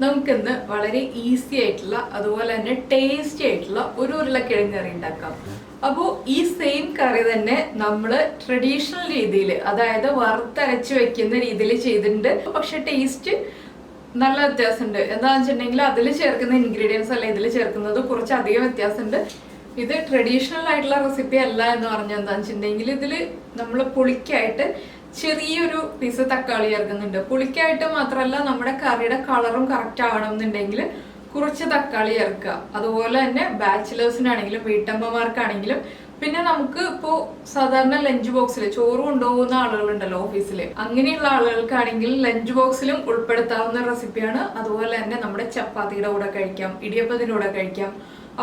നമുക്കിന്ന് വളരെ ഈസി ആയിട്ടുള്ള അതുപോലെ തന്നെ ടേസ്റ്റി ആയിട്ടുള്ള ഒരു ഉരുളക്കിഴങ്ങ് കറി ഉണ്ടാക്കാം. അപ്പോൾ ഈ സെയിം കറി തന്നെ നമ്മൾ ട്രഡീഷണൽ രീതിയിൽ, അതായത് വറുത്തരച്ച് വെക്കുന്ന രീതിയിൽ ചെയ്തിട്ടുണ്ട്. പക്ഷെ ടേസ്റ്റ് നല്ല വ്യത്യാസമുണ്ട്. എന്താണെന്ന് വെച്ചിട്ടുണ്ടെങ്കിൽ അതിൽ ചേർക്കുന്ന ഇൻഗ്രീഡിയൻസ് അല്ല ഇതിൽ ചേർക്കുന്നത് കുറച്ചധികം വ്യത്യാസമുണ്ട്. ഇത് ട്രഡീഷണൽ ആയിട്ടുള്ള റെസിപ്പി അല്ല എന്ന് പറഞ്ഞാൽ എന്താണെന്ന് വെച്ചിട്ടുണ്ടെങ്കിൽ ഇതിൽ നമ്മൾ പുളിക്കായിട്ട് ചെറിയൊരു പീസ് തക്കാളി ചേർക്കുന്നുണ്ട്. പുളിക്കായിട്ട് മാത്രമല്ല, നമ്മുടെ കറിയുടെ കളറും കറക്റ്റ് ആവണം എന്നുണ്ടെങ്കിൽ കുറച്ച് തക്കാളി ചേർക്കുക. അതുപോലെ തന്നെ ബാച്ചിലേഴ്സിനാണെങ്കിലും വീട്ടമ്മമാർക്കാണെങ്കിലും, പിന്നെ നമുക്ക് ഇപ്പോൾ സാധാരണ ലഞ്ച് ബോക്സിൽ ചോറ് കൊണ്ടുപോകുന്ന ആളുകളുണ്ടല്ലോ ഓഫീസിൽ, അങ്ങനെയുള്ള ആളുകൾക്കാണെങ്കിൽ ലഞ്ച് ബോക്സിലും ഉൾപ്പെടുത്താവുന്ന റെസിപ്പിയാണ്. അതുപോലെ തന്നെ നമ്മുടെ ചപ്പാത്തിയുടെ കൂടെ കഴിക്കാം, ഇടിയപ്പത്തിൻ്റെ കൂടെ കഴിക്കാം,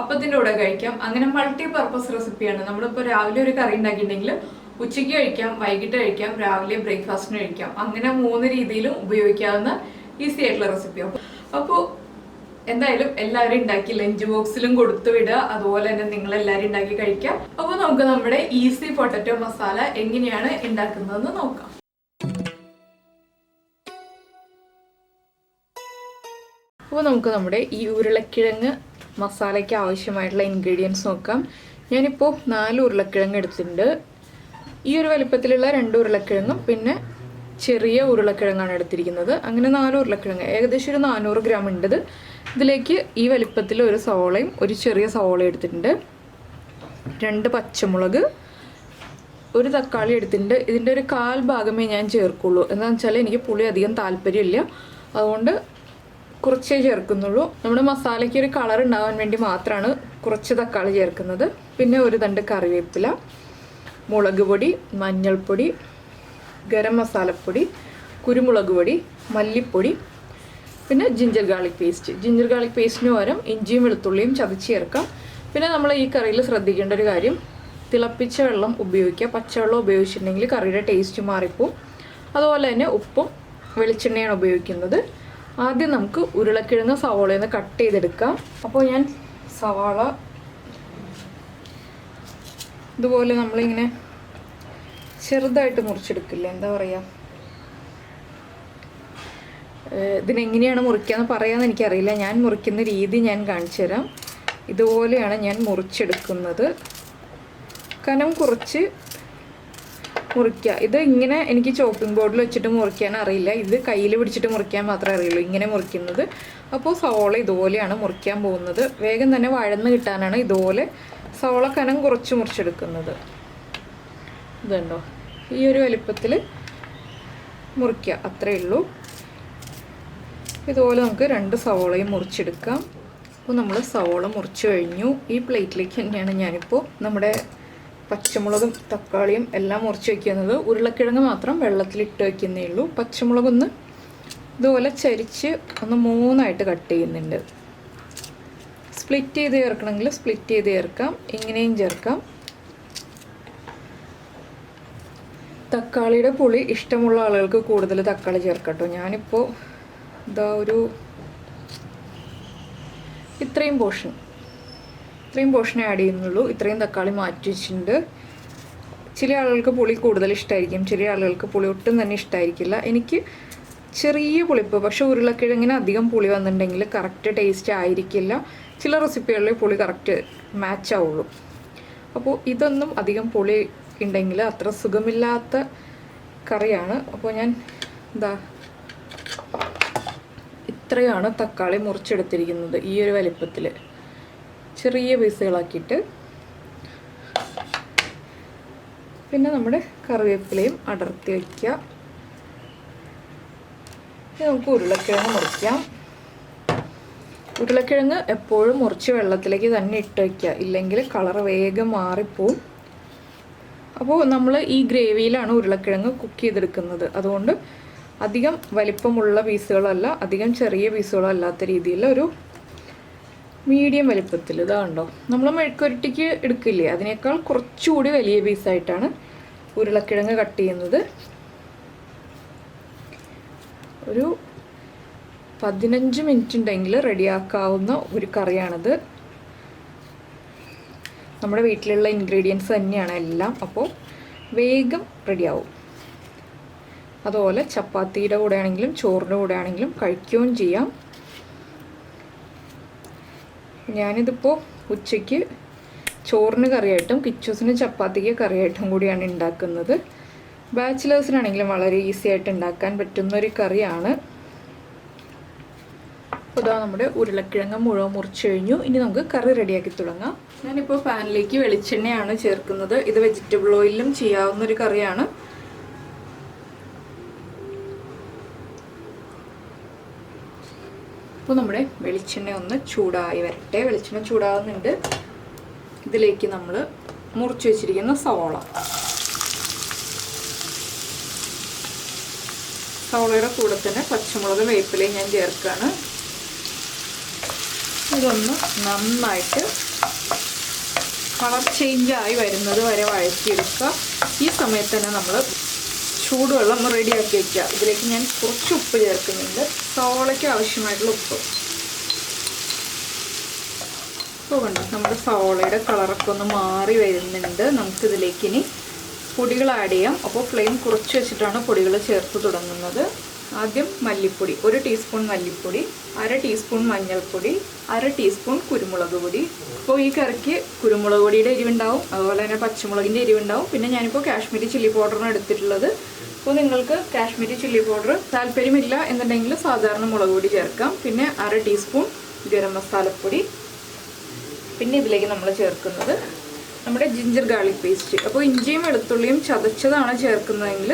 അപ്പത്തിൻ്റെ കൂടെ കഴിക്കാം. അങ്ങനെ മൾട്ടി പർപ്പസ് റെസിപ്പിയാണ്. നമ്മളിപ്പോൾ രാവിലെ ഒരു കറി ഉണ്ടാക്കിയിട്ടുണ്ടെങ്കിൽ ഉച്ചയ്ക്ക് കഴിക്കാം, വൈകിട്ട് കഴിക്കാം, രാവിലെ ബ്രേക്ക്ഫാസ്റ്റിന് കഴിക്കാം. അങ്ങനെ 3 രീതിയിലും ഉപയോഗിക്കാവുന്ന ഈസി ആയിട്ടുള്ള റെസിപ്പിയാണ്. അപ്പോൾ എന്തായാലും എല്ലാവരും ഉണ്ടാക്കി ലഞ്ച് ബോക്സിലും കൊടുത്തു വിടുക. അതുപോലെ തന്നെ നിങ്ങൾ എല്ലാവരും ഉണ്ടാക്കി കഴിക്കാം. അപ്പോൾ നമുക്ക് നമ്മുടെ ഈസി പൊട്ടറ്റോ മസാല എങ്ങനെയാണ് ഉണ്ടാക്കുന്നതെന്ന് നോക്കാം. അപ്പോൾ നമുക്ക് നമ്മുടെ ഈ ഉരുളക്കിഴങ്ങ് മസാലയ്ക്ക് ആവശ്യമായിട്ടുള്ള ഇൻഗ്രീഡിയൻസ് നോക്കാം. ഞാനിപ്പോൾ 4 ഉരുളക്കിഴങ്ങ് എടുത്തിട്ടുണ്ട്. ഈ ഒരു വലിപ്പത്തിലുള്ള 2 ഉരുളക്കിഴങ്ങും പിന്നെ ചെറിയ ഉരുളക്കിഴങ്ങാണ് എടുത്തിരിക്കുന്നത്. അങ്ങനെ 4 ഉരുളക്കിഴങ്ങ്, ഏകദേശം ഒരു 400 ഗ്രാം ഉണ്ട്. ഇതിലേക്ക് ഈ വലിപ്പത്തിൽ ഒരു സവോളയും ഒരു ചെറിയ സവോളയും എടുത്തിട്ടുണ്ട്, 2 പച്ചമുളക്, ഒരു തക്കാളി എടുത്തിട്ടുണ്ട്. ഇതിൻ്റെ ഒരു 1/4 ഭാഗമേ ഞാൻ ചേർക്കുള്ളൂ. എന്താണെന്ന് വെച്ചാൽ എനിക്ക് പുളി അധികം താല്പര്യമില്ല, അതുകൊണ്ട് കുറച്ചേ ചേർക്കുന്നുള്ളൂ. നമ്മുടെ മസാലയ്ക്ക് ഒരു കളർ ഉണ്ടാവാൻ വേണ്ടി മാത്രമാണ് കുറച്ച് തക്കാളി ചേർക്കുന്നത്. പിന്നെ ഒരു തണ്ട് കറിവേപ്പില, മുളക് പൊടി, മഞ്ഞൾപ്പൊടി, ഗരം മസാലപ്പൊടി, കുരുമുളക് പൊടി, മല്ലിപ്പൊടി, പിന്നെ ginger garlic paste. Ginger garlic പേസ്റ്റിന് പകരം ഇഞ്ചിയും വെളുത്തുള്ളിയും ചതച്ച് ചേർക്കാം. പിന്നെ നമ്മൾ ഈ കറിയിൽ ശ്രദ്ധിക്കേണ്ട ഒരു കാര്യം, തിളപ്പിച്ച വെള്ളം ഉപയോഗിക്കുക. പച്ചവെള്ളം ഉപയോഗിച്ചിട്ടുണ്ടെങ്കിൽ കറിയുടെ ടേസ്റ്റ് മാറിപ്പോവും. അതുപോലെ തന്നെ ഉപ്പും വെളിച്ചെണ്ണയാണ് ഉപയോഗിക്കുന്നത്. ആദ്യം നമുക്ക് ഉരുളക്കിഴങ്ങ് സവാളയിൽ നിന്ന് കട്ട് ചെയ്തെടുക്കാം. അപ്പോൾ ഞാൻ സവാള ഇതുപോലെ നമ്മളിങ്ങനെ ചെറുതായിട്ട് മുറിച്ചെടുക്കില്ല, എന്താ പറയുക, ഇതിനെങ്ങനെയാണ് മുറിക്കാന്ന് പറയാമെന്ന് എനിക്കറിയില്ല. ഞാൻ മുറിക്കുന്ന രീതി ഞാൻ കാണിച്ചു തരാം. ഇതുപോലെയാണ് ഞാൻ മുറിച്ചെടുക്കുന്നത്. കനം കുറച്ച് മുറിക്കുക. ഇത് ഇങ്ങനെ എനിക്ക് ചോപ്പിംഗ് ബോർഡിൽ വെച്ചിട്ട് മുറിക്കാൻ അറിയില്ല, ഇത് കയ്യിൽ പിടിച്ചിട്ട് മുറിക്കാൻ മാത്രമേ അറിയുള്ളൂ ഇങ്ങനെ മുറിക്കുന്നത്. അപ്പോൾ സവോള ഇതുപോലെയാണ് മുറിക്കാൻ പോകുന്നത്. വേഗം തന്നെ വഴന്ന് കിട്ടാനാണ് ഇതുപോലെ സവോള കനം കുറച്ച് മുറിച്ചെടുക്കുന്നത്. ഇതുണ്ടോ, ഈ ഒരു വലിപ്പത്തിൽ മുറിക്കുക, അത്രയേ ഉള്ളൂ. ഇതുപോലെ നമുക്ക് 2 സവോളയും മുറിച്ചെടുക്കാം. അപ്പോൾ നമ്മൾ സവോള മുറിച്ച് കഴിഞ്ഞു. ഈ പ്ലേറ്റിലേക്ക് തന്നെയാണ് ഞാനിപ്പോൾ നമ്മുടെ പച്ചമുളകും തക്കാളിയും എല്ലാം മുറിച്ച് വയ്ക്കുന്നത്. ഉരുളക്കിഴങ്ങ് മാത്രം വെള്ളത്തിലിട്ട് വയ്ക്കുന്നേ ഉള്ളൂ. പച്ചമുളകൊന്ന് ഇതുപോലെ ചരിച്ച് ഒന്ന് 3ആയിട്ട് കട്ട് ചെയ്യുന്നുണ്ട്. സ്പ്ലിറ്റ് ചെയ്ത് ചേർക്കണമെങ്കിൽ സ്പ്ലിറ്റ് ചെയ്ത് ചേർക്കാം, ഇങ്ങനെയും ചേർക്കാം. തക്കാളിയുടെ പുളി ഇഷ്ടമുള്ള ആളുകൾക്ക് കൂടുതൽ തക്കാളി ചേർക്കട്ടോ. ഞാനിപ്പോൾ ഇതാ ഇത്രയും പോർഷൻ ആഡ് ചെയ്യുന്നുള്ളൂ. ഇത്രയും തക്കാളി മാറ്റി വെച്ചിട്ടുണ്ട്. ചില ആളുകൾക്ക് പുളി കൂടുതൽ ഇഷ്ടമായിരിക്കും, ചില ആളുകൾക്ക് പുളി ഒട്ടും തന്നെ ഇഷ്ടമായിരിക്കില്ല. എനിക്ക് ചെറിയ പുളിപ്പ്, പക്ഷേ ഉരുളക്കിഴങ്ങിന് അധികം പുളി വന്നിട്ടുണ്ടെങ്കിൽ കറക്റ്റ് ടേസ്റ്റ് ആയിരിക്കില്ല. ചില റെസിപ്പികളിൽ പുളി കറക്റ്റ് മാച്ച് ആവുള്ളൂ. അപ്പോൾ ഇതൊന്നും അധികം പുളി ഉണ്ടെങ്കിൽ അത്ര സുഖമില്ലാത്ത കറിയാണ്. അപ്പോൾ ഞാൻ ഇത്രയാണ് തക്കാളി മുറിച്ചെടുത്തിരിക്കുന്നത്, ഈ ഒരു വലിപ്പത്തിൽ ചെറിയ പീസുകളാക്കിയിട്ട്. പിന്നെ നമ്മുടെ കറിവേപ്പിലയും അടർത്തി വയ്ക്കുക. നമുക്ക് ഉരുളക്കിഴങ്ങ് മുറിക്കാം. ഉരുളക്കിഴങ്ങ് എപ്പോഴും മുറിച്ച് വെള്ളത്തിലേക്ക് തന്നെ ഇട്ട് വയ്ക്കുക, ഇല്ലെങ്കിൽ കളർ വേഗം മാറിപ്പോവും. അപ്പോൾ നമ്മൾ ഈ ഗ്രേവിയിലാണ് ഉരുളക്കിഴങ്ങ് കുക്ക് ചെയ്തെടുക്കുന്നത്. അതുകൊണ്ട് അധികം വലിപ്പമുള്ള പീസുകളല്ല, അധികം ചെറിയ പീസുകളോ അല്ലാത്ത രീതിയിൽ ഒരു മീഡിയം വലിപ്പത്തിൽ. ഇതാണ്ടോ, നമ്മൾ മെഴുക്കുരട്ടിക്ക് എടുക്കില്ലേ, അതിനേക്കാൾ കുറച്ചുകൂടി വലിയ പീസായിട്ടാണ് ഉരുളക്കിഴങ്ങ് കട്ട് ചെയ്യുന്നത്. ഒരു 15 മിനിറ്റ് ഉണ്ടെങ്കിൽ റെഡിയാക്കാവുന്ന ഒരു കറിയാണിത്. നമ്മുടെ വീട്ടിലുള്ള ഇൻഗ്രീഡിയൻസ് തന്നെയാണ് എല്ലാം, അപ്പോൾ വേഗം റെഡിയാവും. അതുപോലെ ചപ്പാത്തിയുടെ കൂടെ ആണെങ്കിലും ചോറിൻ്റെ കൂടെ ആണെങ്കിലും കഴിക്കുകയും ചെയ്യാം. ഞാനിതിപ്പോൾ ഉച്ചയ്ക്ക് ചോറിന് കറിയായിട്ടും കിച്ചൂസിന് ചപ്പാത്തിക്ക് കറിയായിട്ടും കൂടിയാണ് ഉണ്ടാക്കുന്നത്. ബാച്ചിലേഴ്സിനാണെങ്കിലും വളരെ ഈസി ആയിട്ട് ഉണ്ടാക്കാൻ പറ്റുന്നൊരു കറിയാണ്. അപ്പോൾ ഇതാ നമ്മുടെ ഉരുളക്കിഴങ്ങ് മുഴുവൻ മുറിച്ച് കഴിഞ്ഞു. ഇനി നമുക്ക് കറി റെഡിയാക്കി തുടങ്ങാം. ഞാനിപ്പോൾ പാനിലേക്ക് വെളിച്ചെണ്ണയാണ് ചേർക്കുന്നത്. ഇത് വെജിറ്റബിൾ ഓയിലും ചെയ്യാവുന്നൊരു കറിയാണ്. അപ്പോൾ നമ്മുടെ വെളിച്ചെണ്ണ ഒന്ന് ചൂടായി വരട്ടെ. വെളിച്ചെണ്ണ ചൂടാകുന്നുണ്ട്. ഇതിലേക്ക് നമ്മൾ മുറിച്ച് വെച്ചിരിക്കുന്ന സവോളയുടെ കൂടെ തന്നെ പച്ചമുളക് വേപ്പിലയും ഞാൻ ചേർക്കുകയാണ്. ഇതൊന്ന് നന്നായിട്ട് കളർ ചേഞ്ചായി വരുന്നത് വരെ വഴറ്റിയെടുക്കുക. ഈ സമയത്ത് തന്നെ നമ്മൾ ചൂടുവെള്ളം റെഡിയാക്കി വയ്ക്കുക. ഇതിലേക്ക് ഞാൻ കുറച്ച് ഉപ്പ് ചേർക്കുന്നുണ്ട്, സവോളയ്ക്ക് ആവശ്യമായിട്ടുള്ള ഉപ്പ്. ഇപ്പോൾ കണ്ടോ നമ്മുടെ സവോളയുടെ കളറൊക്കെ ഒന്ന് മാറി വരുന്നുണ്ട്. നമുക്കിതിലേക്ക് ഇനി പൊടികൾ ആഡ് ചെയ്യാം. അപ്പോൾ ഫ്ലെയിം കുറച്ച് വെച്ചിട്ടാണ് പൊടികൾ ചേർത്ത് തുടങ്ങുന്നത്. ആദ്യം മല്ലിപ്പൊടി, 1 ടീസ്പൂൺ മല്ലിപ്പൊടി, 1/2 ടീസ്പൂൺ മഞ്ഞൾപ്പൊടി, 1/2 ടീസ്പൂൺ കുരുമുളക് പൊടി. അപ്പോൾ ഈ കറിക്ക് കുരുമുളക് പൊടിയുടെ എരിവുണ്ടാവും, അതുപോലെ തന്നെ പച്ചമുളകിൻ്റെ എരിവുണ്ടാവും. പിന്നെ ഞാനിപ്പോൾ കാശ്മീരി ചില്ലി പൗഡറാണ് എടുത്തിട്ടുള്ളത്. അപ്പോൾ നിങ്ങൾക്ക് കാശ്മീരി ചില്ലി പൗഡർ താല്പര്യമില്ല എന്നുണ്ടെങ്കിൽ സാധാരണ മുളക് പൊടി ചേർക്കാം. പിന്നെ 1/2 ടീസ്പൂൺ ഗരം മസാലപ്പൊടി. പിന്നെ ഇതിലേക്ക് നമ്മൾ ചേർക്കുന്നത് നമ്മുടെ ജിഞ്ചർ ഗാർലിക് പേസ്റ്റ്. അപ്പോൾ ഇഞ്ചിയും വെളുത്തുള്ളിയും ചതച്ചതാണ് ചേർക്കുന്നതെങ്കിൽ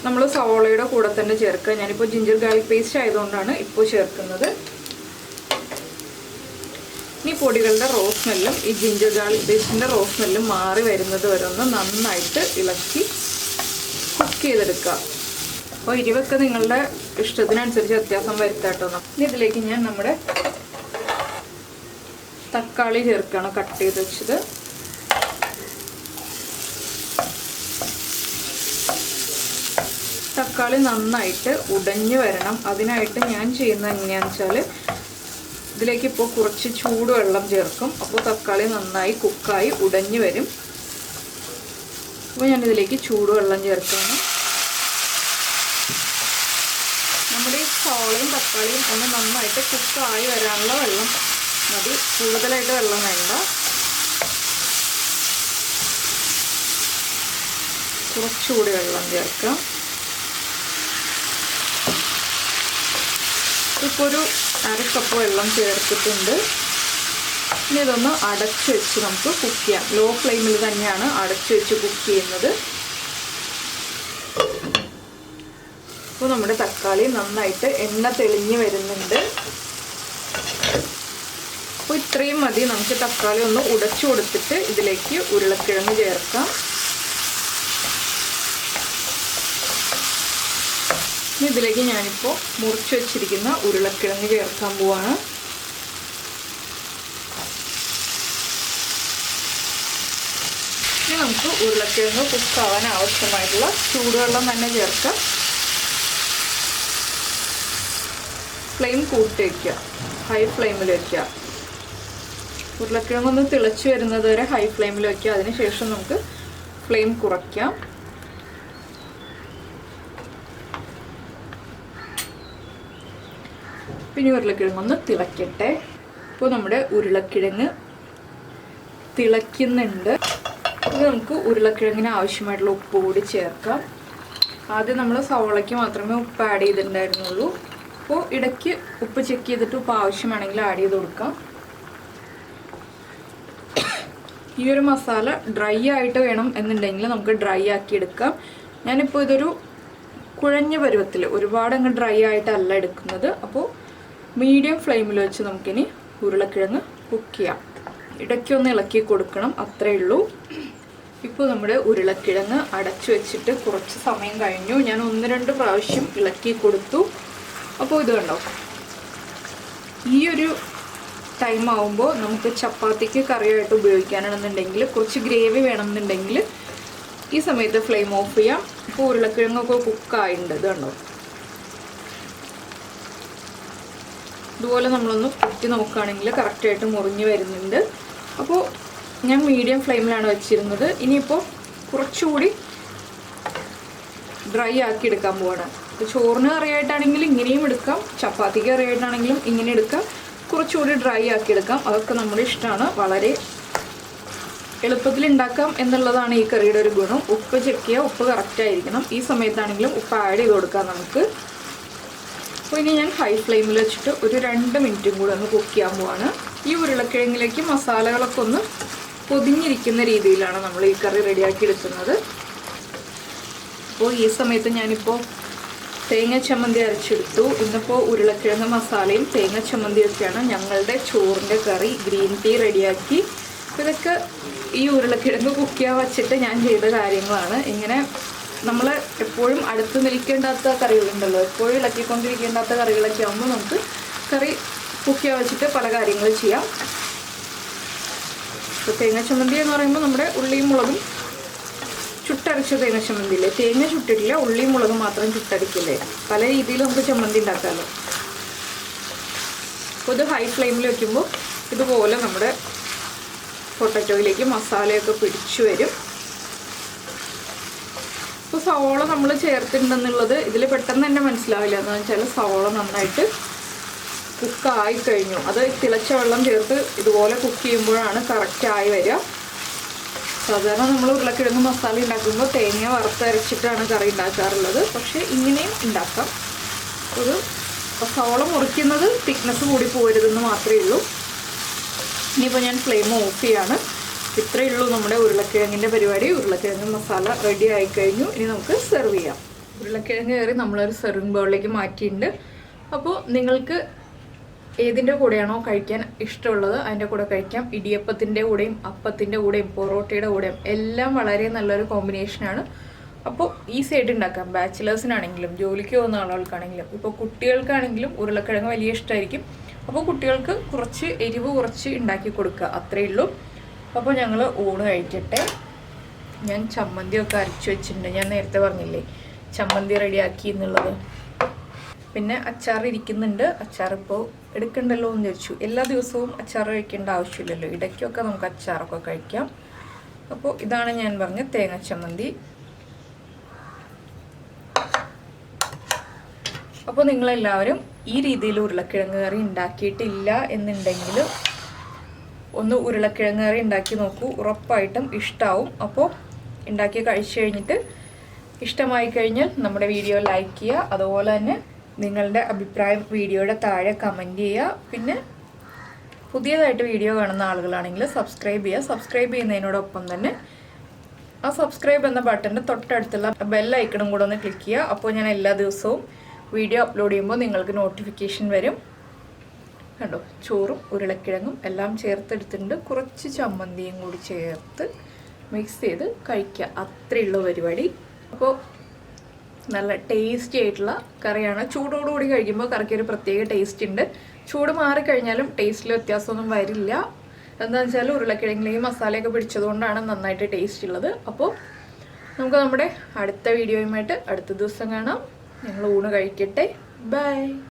നമ്മൾ സവോളയുടെ കൂടെ തന്നെ ചേർക്കുക. ഞാനിപ്പോൾ ജിഞ്ചർ ഗാർലിക് പേസ്റ്റ് ആയതുകൊണ്ടാണ് ഇപ്പോൾ ചേർക്കുന്നത്. ഇനി പൊടികളുടെ റോ സ്മെല്ലും ഈ ജിഞ്ചർ ഗാർലിക് പേസ്റ്റിൻ്റെ റോ സ്മെല്ലും മാറി വരുന്നത് വരെ ഒന്ന് നന്നായിട്ട് ഇളക്കി കുക്ക് ചെയ്തെടുക്കുക. അപ്പോൾ എരിവൊക്കെ നിങ്ങളുടെ ഇഷ്ടത്തിനനുസരിച്ച് വ്യത്യാസം വരുത്താട്ടോ. ഇനി ഇതിലേക്ക് ഞാൻ നമ്മുടെ തക്കാളി ചേർക്കുകയാണ്, കട്ട് ചെയ്ത് വെച്ചത്. തക്കാളി നന്നായിട്ട് ഉടഞ്ഞു വരണം. അതിനായിട്ട് ഞാൻ ചെയ്യുന്നത് എങ്ങനെയാണെന്ന് വെച്ചാൽ ഇതിലേക്ക് ഇപ്പോൾ കുറച്ച് ചൂടുവെള്ളം ചേർക്കും. അപ്പോൾ തക്കാളി നന്നായി കുക്കായി ഉടഞ്ഞു വരും. അപ്പോൾ ഞാനിതിലേക്ക് ചൂടുവെള്ളം ചേർക്കുകയാണ്. നമ്മുടെ ഈ സവോളയും തക്കാളിയും ഒന്ന് നന്നായിട്ട് കുക്കായി വരാനുള്ള വെള്ളം മതി, കൂടുതലായിട്ട് വെള്ളം വേണ്ട. കുറച്ചുകൂടി വെള്ളം ചേർക്കാം. ഇപ്പോൾ ഒരു 1/2 കപ്പ് വെള്ളം ചേർത്തിട്ടുണ്ട്. ഇനി ഇതൊന്ന് അടച്ചു വെച്ച് നമുക്ക് കുക്ക് ചെയ്യാം. ലോ ഫ്ലെയിമിൽ തന്നെയാണ് അടച്ചു വെച്ച് കുക്ക് ചെയ്യുന്നത്. അപ്പോൾ നമ്മുടെ തക്കാളി നന്നായിട്ട് എണ്ണ തെളിഞ്ഞ് വരുന്നുണ്ട്. അപ്പോൾ ഇത്രയും മതി. നമുക്ക് തക്കാളി ഒന്ന് ഉടച്ചു കൊടുത്തിട്ട് ഇതിലേക്ക് ഉരുളക്കിഴങ്ങ് ചേർക്കാം. ഇനി ഇതിലേക്ക് ഞാനിപ്പോൾ മുറിച്ച് വെച്ചിരിക്കുന്ന ഉരുളക്കിഴങ്ങ് ചേർക്കാൻ പോവാണ്. ഇനി നമുക്ക് ഉരുളക്കിഴങ്ങ് കുക്കാവാൻ ആവശ്യമായിട്ടുള്ള ചൂടുവെള്ളം തന്നെ ചേർക്കാം. ഫ്ലെയിം കൂട്ടി വയ്ക്കുക, ഹൈ ഫ്ലെയിമിൽ വയ്ക്കുക. ഉരുളക്കിഴങ്ങൊന്ന് തിളച്ച് വരുന്നത് വരെ ഹൈ ഫ്ലെയിമിൽ വയ്ക്കുക. അതിനുശേഷം നമുക്ക് ഫ്ലെയിം കുറയ്ക്കാം. പിന്നെ ഉരുളക്കിഴങ്ങൊന്ന് തിളയ്ക്കട്ടെ. ഇപ്പോൾ നമ്മുടെ ഉരുളക്കിഴങ്ങ് തിളയ്ക്കുന്നുണ്ട്. ഇത് നമുക്ക് ഉരുളക്കിഴങ്ങിന് ആവശ്യമായിട്ടുള്ള ഉപ്പ് കൂടി ചേർക്കാം. ആദ്യം നമ്മൾ സവോളയ്ക്ക് മാത്രമേ ഉപ്പ് ആഡ് ചെയ്തിട്ടുണ്ടായിരുന്നുള്ളൂ. അപ്പോൾ ഇടയ്ക്ക് ഉപ്പ് ചെക്ക് ചെയ്തിട്ട് ഉപ്പ് ആവശ്യമാണെങ്കിൽ ആഡ് ചെയ്ത് കൊടുക്കാം. ഈ ഒരു മസാല ഡ്രൈ ആയിട്ട് വേണം എന്നുണ്ടെങ്കിൽ നമുക്ക് ഡ്രൈ ആക്കി എടുക്കാം. ഞാനിപ്പോൾ ഇതൊരു കുഴഞ്ഞ പരുവത്തിൽ, ഒരുപാട് അങ്ങ് ഡ്രൈ ആയിട്ടല്ല എടുക്കുന്നത്. അപ്പോൾ മീഡിയം ഫ്ലെയിമിൽ വെച്ച് നമുക്കിനി ഉരുളക്കിഴങ്ങ് കുക്ക് ചെയ്യാം. ഇടയ്ക്കൊന്ന് ഇളക്കി കൊടുക്കണം, അത്രയേ ഉള്ളൂ. ഇപ്പോൾ നമ്മുടെ ഉരുളക്കിഴങ്ങ് അടച്ചു വെച്ചിട്ട് കുറച്ച് സമയം കഴിഞ്ഞു. ഞാൻ 1-2 പ്രാവശ്യം ഇളക്കി കൊടുത്തു. അപ്പോൾ ഇത് കണ്ടോ, ഈ ഒരു ടൈം ആവുമ്പോൾ നമുക്ക് ചപ്പാത്തിക്ക് കറിയായിട്ട് ഉപയോഗിക്കാനാണെന്നുണ്ടെങ്കിൽ, കുറച്ച് ഗ്രേവി വേണമെന്നുണ്ടെങ്കിൽ ഈ സമയത്ത് ഫ്ലെയിം ഓഫ് ചെയ്യാം. ഇപ്പോൾ ഉരുളക്കിഴങ്ങൊക്കെ കുക്കായിട്ടുണ്ട്. ഇത് കണ്ടോ, ഇതുപോലെ നമ്മളൊന്ന് കുത്തി നോക്കുകയാണെങ്കിൽ കറക്റ്റായിട്ട് മുറിഞ്ഞ് വരുന്നുണ്ട്. അപ്പോൾ ഞാൻ മീഡിയം ഫ്ലെയിമിലാണ് വെച്ചിരുന്നത്. ഇനിയിപ്പോൾ കുറച്ചുകൂടി ഡ്രൈ ആക്കി എടുക്കാൻ പോവാണ്. ഇപ്പോൾ ചോറിന് കറിയായിട്ടാണെങ്കിൽ ഇങ്ങനെയും എടുക്കാം, ചപ്പാത്തിക്ക് കറിയായിട്ടാണെങ്കിലും ഇങ്ങനെ എടുക്കാം. കുറച്ചുകൂടി ഡ്രൈ ആക്കി എടുക്കാം. അതൊക്കെ നമ്മുടെ ഇഷ്ടമാണ്. വളരെ എളുപ്പത്തിൽ ഉണ്ടാക്കാം എന്നുള്ളതാണ് ഈ കറിയുടെ ഒരു ഗുണം. ഉപ്പ് ചെക്ക് ചെയ്യുക, ഉപ്പ് കറക്റ്റായിരിക്കണം. ഈ സമയത്താണെങ്കിലും ഉപ്പ് ആഡ് ചെയ്ത് കൊടുക്കാം നമുക്ക്. അപ്പോൾ ഇനി ഞാൻ ഹൈ ഫ്ലെയിമിൽ വെച്ചിട്ട് ഒരു 2 മിനിറ്റും കൂടെ ഒന്ന് കുക്ക് ചെയ്യാൻ പോവാണ്. ഈ ഉരുളക്കിഴങ്ങിലേക്ക് മസാലകളൊക്കെ ഒന്ന് പൊതിഞ്ഞിരിക്കുന്ന രീതിയിലാണ് നമ്മൾ ഈ കറി റെഡിയാക്കി എടുക്കുന്നത്. അപ്പോൾ ഈ സമയത്ത് ഞാനിപ്പോൾ തേങ്ങ ചമ്മന്തി അരച്ചെടുത്തു. ഇന്നിപ്പോൾ ഉരുളക്കിഴങ്ങ് മസാലയും തേങ്ങ ചമ്മന്തിയൊക്കെയാണ് ഞങ്ങളുടെ ചോറിൻ്റെ കറി. ഗ്രീൻ ടീ റെഡിയാക്കി. ഇതൊക്കെ ഈ ഉരുളക്കിഴങ്ങ് കുക്ക് ചെയ്യാൻ വച്ചിട്ട് ഞാൻ ചെയ്ത കാര്യങ്ങളാണ്. ഇങ്ങനെ നമ്മൾ എപ്പോഴും അടുത്ത് നിൽക്കേണ്ടാത്ത കറികളുണ്ടല്ലോ, എപ്പോഴും ഇളക്കിക്കൊണ്ടിരിക്കേണ്ടാത്ത കറികളൊക്കെ ആകുമ്പോൾ നമുക്ക് കറി കുക്ക് ചെയ്യാൻ വെച്ചിട്ട് പല കാര്യങ്ങൾ ചെയ്യാം. ഇപ്പോൾ തേങ്ങ ചമ്മന്തി എന്ന് പറയുമ്പോൾ നമ്മുടെ ഉള്ളിയും മുളകും ചുട്ടരച്ച തേങ്ങ ചമ്മന്തിയില്ലേ, തേങ്ങ ചുട്ടിട്ടില്ല, ഉള്ളിയും മുളകും മാത്രം ചുട്ടരക്കില്ലേ, പല രീതിയിൽ നമുക്ക് ചമ്മന്തി ഉണ്ടാക്കാമല്ലോ. അപ്പോൾ ഇത് ഹൈ ഫ്ലെയിമിൽ വയ്ക്കുമ്പോൾ ഇതുപോലെ നമ്മുടെ പൊട്ടറ്റോയിലേക്ക് മസാലയൊക്കെ പിടിച്ചു വരും. ഇപ്പോൾ സവോള നമ്മൾ ചേർത്തിട്ടുണ്ടെന്നുള്ളത് ഇതിൽ പെട്ടെന്ന് തന്നെ മനസ്സിലാവില്ല. എന്ന് വെച്ചാൽ സവോള നന്നായിട്ട് കുക്കായി കഴിഞ്ഞു. അത് തിളച്ച വെള്ളം ചേർത്ത് ഇതുപോലെ കുക്ക് ചെയ്യുമ്പോഴാണ് കറക്റ്റായി വരിക. സാധാരണ നമ്മൾ ഉരുളക്കിഴങ്ങ് മസാല ഉണ്ടാക്കുമ്പോൾ തേങ്ങ വറുത്തരച്ചിട്ടാണ് കറി ഉണ്ടാക്കാറുള്ളത്. പക്ഷേ ഇങ്ങനെയും ഉണ്ടാക്കാം. ഒരു സവോള മുറിക്കുന്നത് തിക്നെസ് കൂടി പോരുതെന്ന് മാത്രമേ ഉള്ളൂ. ഇനിയിപ്പോൾ ഞാൻ ഫ്ലെയിം ഓഫ് ചെയ്യാണ്. ഇത്രയേ ഉള്ളൂ നമ്മുടെ ഉരുളക്കിഴങ്ങിൻ്റെ പരിപാടി. ഉരുളക്കിഴങ്ങ് മസാല റെഡി ആയിക്കഴിഞ്ഞു. ഇനി നമുക്ക് സെർവ് ചെയ്യാം. ഉരുളക്കിഴങ്ങ് കയറി നമ്മളൊരു സെർവിങ് ബൗളിലേക്ക് മാറ്റിയിട്ടുണ്ട്. അപ്പോൾ നിങ്ങൾക്ക് ഏതിൻ്റെ കൂടെയാണോ കഴിക്കാൻ ഇഷ്ടമുള്ളത് അതിൻ്റെ കൂടെ കഴിക്കാം. ഇടിയപ്പത്തിൻ്റെ കൂടെയും അപ്പത്തിൻ്റെ കൂടെയും പൊറോട്ടയുടെ കൂടെയും എല്ലാം വളരെ നല്ലൊരു കോമ്പിനേഷനാണ്. അപ്പോൾ ഈസി ആയിട്ട് ഉണ്ടാക്കാം. ബാച്ചിലേഴ്സിനാണെങ്കിലും ജോലിക്ക് പോകുന്ന ആളുകൾക്കാണെങ്കിലും ഇപ്പോൾ കുട്ടികൾക്കാണെങ്കിലും ഉരുളക്കിഴങ്ങ് വലിയ ഇഷ്ടമായിരിക്കും. അപ്പോൾ കുട്ടികൾക്ക് കുറച്ച് എരിവ് കുറച്ച് ഉണ്ടാക്കി കൊടുക്കുക, അത്രയേ ഉള്ളൂ. അപ്പോൾ ഞങ്ങൾ ഊണ് കഴിക്കട്ടെ. ഞാൻ ചമ്മന്തിയൊക്കെ അരച്ച് വെച്ചിട്ടുണ്ട്. ഞാൻ നേരത്തെ പറഞ്ഞില്ലേ ചമ്മന്തി റെഡിയാക്കി എന്നുള്ളത്. പിന്നെ അച്ചാർ ഇരിക്കുന്നുണ്ട്. അച്ചാർ ഇപ്പോൾ എടുക്കണ്ടല്ലോ എന്ന് വിചാരിച്ചു. എല്ലാ ദിവസവും അച്ചാർ കഴിക്കേണ്ട ആവശ്യമില്ലല്ലോ, ഇടയ്ക്കൊക്കെ നമുക്ക് അച്ചാറൊക്കെ കഴിക്കാം. അപ്പോൾ ഇതാണ് ഞാൻ പറഞ്ഞ തേങ്ങ ചമ്മന്തി. അപ്പോൾ നിങ്ങളെല്ലാവരും ഈ രീതിയിൽ ഉരുളക്കിഴങ്ങ് കറി ഉണ്ടാക്കിയിട്ടില്ല എന്നുണ്ടെങ്കിൽ ഒന്ന് ഉരുളക്കിഴങ്ങ് കറി ഉണ്ടാക്കി നോക്കൂ, ഉറപ്പായിട്ടും ഇഷ്ടമാവും. അപ്പോൾ ഉണ്ടാക്കി കഴിച്ചു കഴിഞ്ഞിട്ട് ഇഷ്ടമായി കഴിഞ്ഞാൽ നമ്മുടെ വീഡിയോ ലൈക്ക് ചെയ്യുക. അതുപോലെ തന്നെ നിങ്ങളുടെ അഭിപ്രായം വീഡിയോയുടെ താഴെ കമൻറ്റ് ചെയ്യുക. പിന്നെ പുതിയതായിട്ട് വീഡിയോ കാണുന്ന ആളുകളാണെങ്കിൽ സബ്സ്ക്രൈബ് ചെയ്യുക. സബ്സ്ക്രൈബ് ചെയ്യുന്നതിനോടൊപ്പം തന്നെ ആ സബ്സ്ക്രൈബ് എന്ന ബട്ടൻ്റെ തൊട്ടടുത്തുള്ള ബെൽ ഐക്കണും കൂടെ ഒന്ന് ക്ലിക്ക് ചെയ്യുക. അപ്പോൾ ഞാൻ എല്ലാ ദിവസവും വീഡിയോ അപ്ലോഡ് ചെയ്യുമ്പോൾ നിങ്ങൾക്ക് നോട്ടിഫിക്കേഷൻ വരും. കണ്ടോ, ചോറും ഉരുളക്കിഴങ്ങും എല്ലാം ചേർത്തെടുത്തിട്ടുണ്ട്. കുറച്ച് ചമ്മന്തിയും കൂടി ചേർത്ത് മിക്സ് ചെയ്ത് കഴിക്കുക, അത്രയുള്ള പരിപാടി. അപ്പോൾ നല്ല ടേസ്റ്റി ആയിട്ടുള്ള കറിയാണ്. ചൂടോടുകൂടി കഴിക്കുമ്പോൾ കറിക്ക് ഒരു പ്രത്യേക ടേസ്റ്റ് ഉണ്ട്. ചൂട് മാറിക്കഴിഞ്ഞാലും ടേസ്റ്റിൽ വ്യത്യാസമൊന്നും വരില്ല. എന്താണെന്ന് വെച്ചാൽ ഉരുളക്കിഴങ്ങിലേക്ക് മസാലയൊക്കെ പിടിച്ചതുകൊണ്ടാണ് നന്നായിട്ട് ടേസ്റ്റ് ഉള്ളത്. അപ്പോൾ നമുക്ക് നമ്മുടെ അടുത്ത വീഡിയോയുമായിട്ട് അടുത്ത ദിവസം കാണാം. ഞങ്ങൾ ഊണ് കഴിക്കട്ടെ. ബൈ.